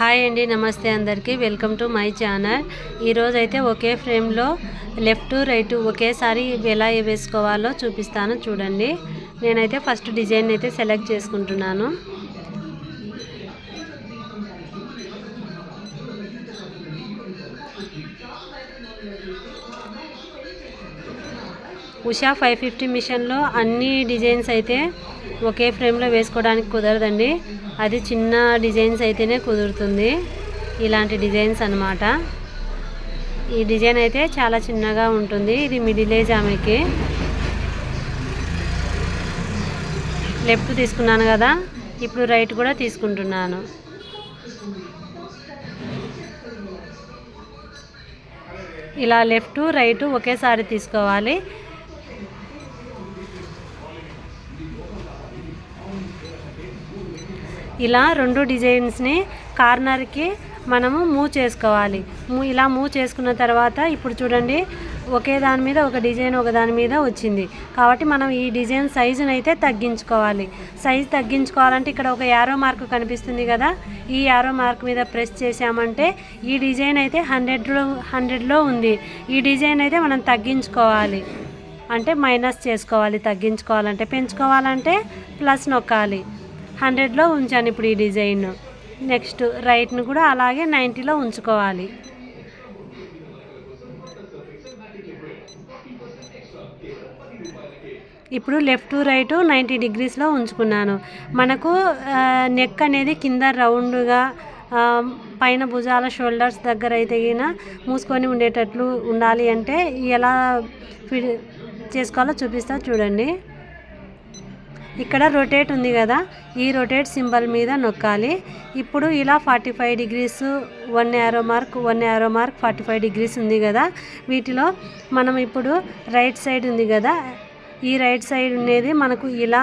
Hi అండి, నమస్తే అందరికీ. Welcome to my channel. ఈరోజు అయితే ఒకే ఫ్రేమ్లో లెఫ్ట్ రైట్ ఒకేసారి ఎలా వేసుకోవాలో చూపిస్తాను, చూడండి. నేనైతే ఫస్ట్ డిజైన్ అయితే సెలెక్ట్ చేసుకుంటున్నాను. ఉషా 550 మిషన్లో అన్ని డిజైన్స్ అయితే ఒకే ఫ్రేమ్లో వేసుకోవడానికి కుదరదండి. అది చిన్న డిజైన్స్ అయితేనే కుదురుతుంది. ఇలాంటి డిజైన్స్ అన్నమాట. ఈ డిజైన్ అయితే చాలా చిన్నగా ఉంటుంది. ఇది మిడిల్ ఏజ్ ఆమెకి. లెఫ్ట్ తీసుకున్నాను కదా, ఇప్పుడు రైట్ కూడా తీసుకుంటున్నాను. ఇలా లెఫ్ట్ రైట్ ఒకేసారి తీసుకోవాలి. ఇలా రెండు డిజైన్స్ని కార్నర్కి మనము మూవ్ చేసుకోవాలి. ఇలా మూవ్ చేసుకున్న తర్వాత ఇప్పుడు చూడండి, ఒకే దాని మీద ఒక డిజైన్ ఒక దాని మీద వచ్చింది కాబట్టి మనం ఈ డిజైన్ సైజుని అయితే తగ్గించుకోవాలి. సైజు తగ్గించుకోవాలంటే ఇక్కడ ఒక యారో మార్క్ కనిపిస్తుంది కదా, ఈ యారో మార్క్ మీద ప్రెస్ చేసామంటే ఈ డిజైన్ అయితే 100లో ఉంది. ఈ డిజైన్ అయితే మనం తగ్గించుకోవాలి, అంటే మైనస్ చేసుకోవాలి. తగ్గించుకోవాలంటే, పెంచుకోవాలంటే ప్లస్ నొక్కాలి. 100లో ఉంచాను ఇప్పుడు ఈ డిజైన్. నెక్స్ట్ రైట్ను కూడా అలాగే 90లో ఉంచుకోవాలి. ఇప్పుడు లెఫ్ట్ రైట్ 90 డిగ్రీస్లో ఉంచుకున్నాను. మనకు నెక్ అనేది కింద రౌండ్గా, పైన భుజాల షోల్డర్స్ దగ్గర అయితే మూసుకొని ఉండేటట్లు ఉండాలి. అంటే ఎలా ఫిట్ చేసుకోవాలో చూపిస్తా, చూడండి. ఇక్కడ రొటేట్ ఉంది కదా, ఈ రొటేట్ సింబల్ మీద నొక్కాలి. ఇప్పుడు ఇలా 45 డిగ్రీస్, 1 యారో మార్క్ 45 డిగ్రీస్ ఉంది కదా, వీటిలో మనం ఇప్పుడు రైట్ సైడ్ ఉంది కదా, ఈ రైట్ సైడ్ ఉండేది మనకు ఇలా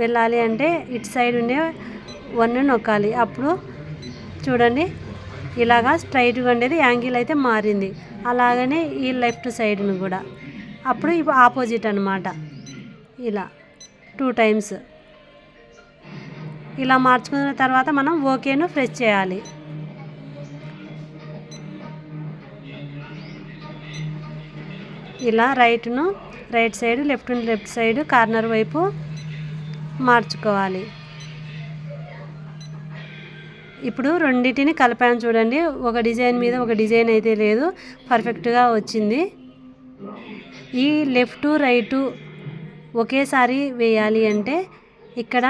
వెళ్ళాలి అంటే ఇటు సైడ్ ఉండే 1 నొక్కాలి. అప్పుడు చూడండి, ఇలాగా స్ట్రైట్గా ఉండేది యాంగిల్ అయితే మారింది. అలాగనే ఈ లెఫ్ట్ సైడ్ను కూడా అప్పుడు ఇప్పుడు ఆపోజిట్ అన్నమాట. ఇలా 2 టైమ్స్ ఇలా మార్చుకున్న తర్వాత మనం ఓకేను ప్రెస్ చేయాలి. ఇలా right side, left side corner వైపు మార్చుకోవాలి. ఇప్పుడు రెండింటిని కలిపాను, చూడండి. ఒక డిజైన్ మీద ఒక డిజైన్ అయితే లేదు, పర్ఫెక్ట్గా వచ్చింది. ఈ లెఫ్ట్ రైటు ఒకేసారి వేయాలి అంటే ఇక్కడ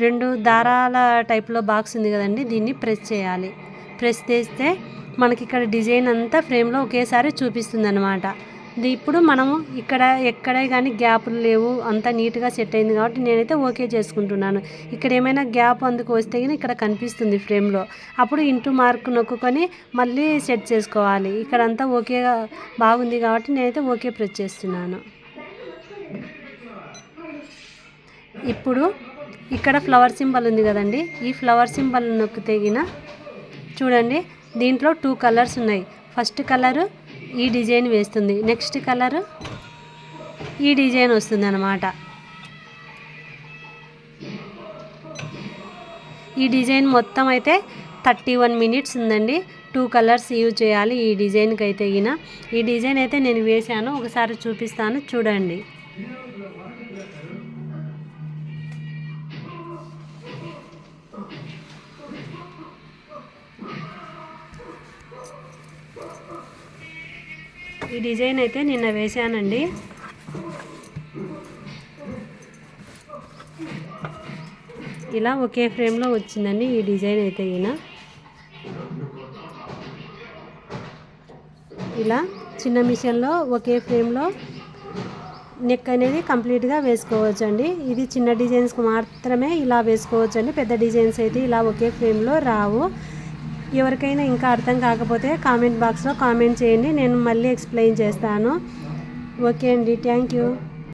2 దారాల టైప్లో బాక్స్ ఉంది కదండి, దీన్ని ప్రెస్ చేయాలి. ప్రెస్ చేస్తే మనకి ఇక్కడ డిజైన్ అంతా ఫ్రేమ్లో ఒకేసారి చూపిస్తుంది అన్నమాట. ఇప్పుడు మనము ఇక్కడ ఎక్కడే కానీ గ్యాపులు లేవు, అంతా నీట్గా సెట్ అయింది కాబట్టి నేనైతే ఓకే చేసుకుంటున్నాను. ఇక్కడ ఏమైనా గ్యాప్ అందుకు వస్తే ఇక్కడ కనిపిస్తుంది ఫ్రేమ్లో, అప్పుడు ఇంటూ మార్క్ నొక్కుకొని మళ్ళీ సెట్ చేసుకోవాలి. ఇక్కడ అంతా ఓకేగా బాగుంది కాబట్టి నేనైతే ఓకే ప్రెస్ చేస్తున్నాను. ఇప్పుడు ఇక్కడ ఫ్లవర్ సింబల్ ఉంది కదండి, ఈ ఫ్లవర్ సింబల్ నొక్కితే చూడండి, దీంట్లో 2 కలర్స్ ఉన్నాయి. ఫస్ట్ కలరు ఈ డిజైన్ వేస్తుంది, నెక్స్ట్ కలరు ఈ డిజైన్ వస్తుంది అన్నమాట. ఈ డిజైన్ మొత్తం అయితే 31 మినిట్స్ ఉందండి. 2 కలర్స్ యూజ్ చేయాలి ఈ డిజైన్కి అయితే. ఈ డిజైన్ అయితే నేను వేశాను, ఒకసారి చూపిస్తాను, చూడండి. ఈ డిజైన్ అయితే నిన్న వేశానండి. ఇలా ఒకే ఫ్రేమ్లో వచ్చిందండి ఈ డిజైన్ అయితే. ఇలా చిన్న మిషన్లో ఒకే ఫ్రేమ్లో నెక్ అనేది కంప్లీట్గా వేసుకోవచ్చు అండి. ఇది చిన్న డిజైన్స్కి మాత్రమే ఇలా వేసుకోవచ్చు అండి. పెద్ద డిజైన్స్ అయితే ఇలా ఒకే ఫ్రేమ్లో రావు. ఎవరికైనా ఇంకా అర్థం కాకపోతే కామెంట్ బాక్స్లో కామెంట్ చేయండి, నేను మళ్ళీ ఎక్స్ప్లెయిన్ చేస్తాను. ఓకే అండి, థ్యాంక్ యూ.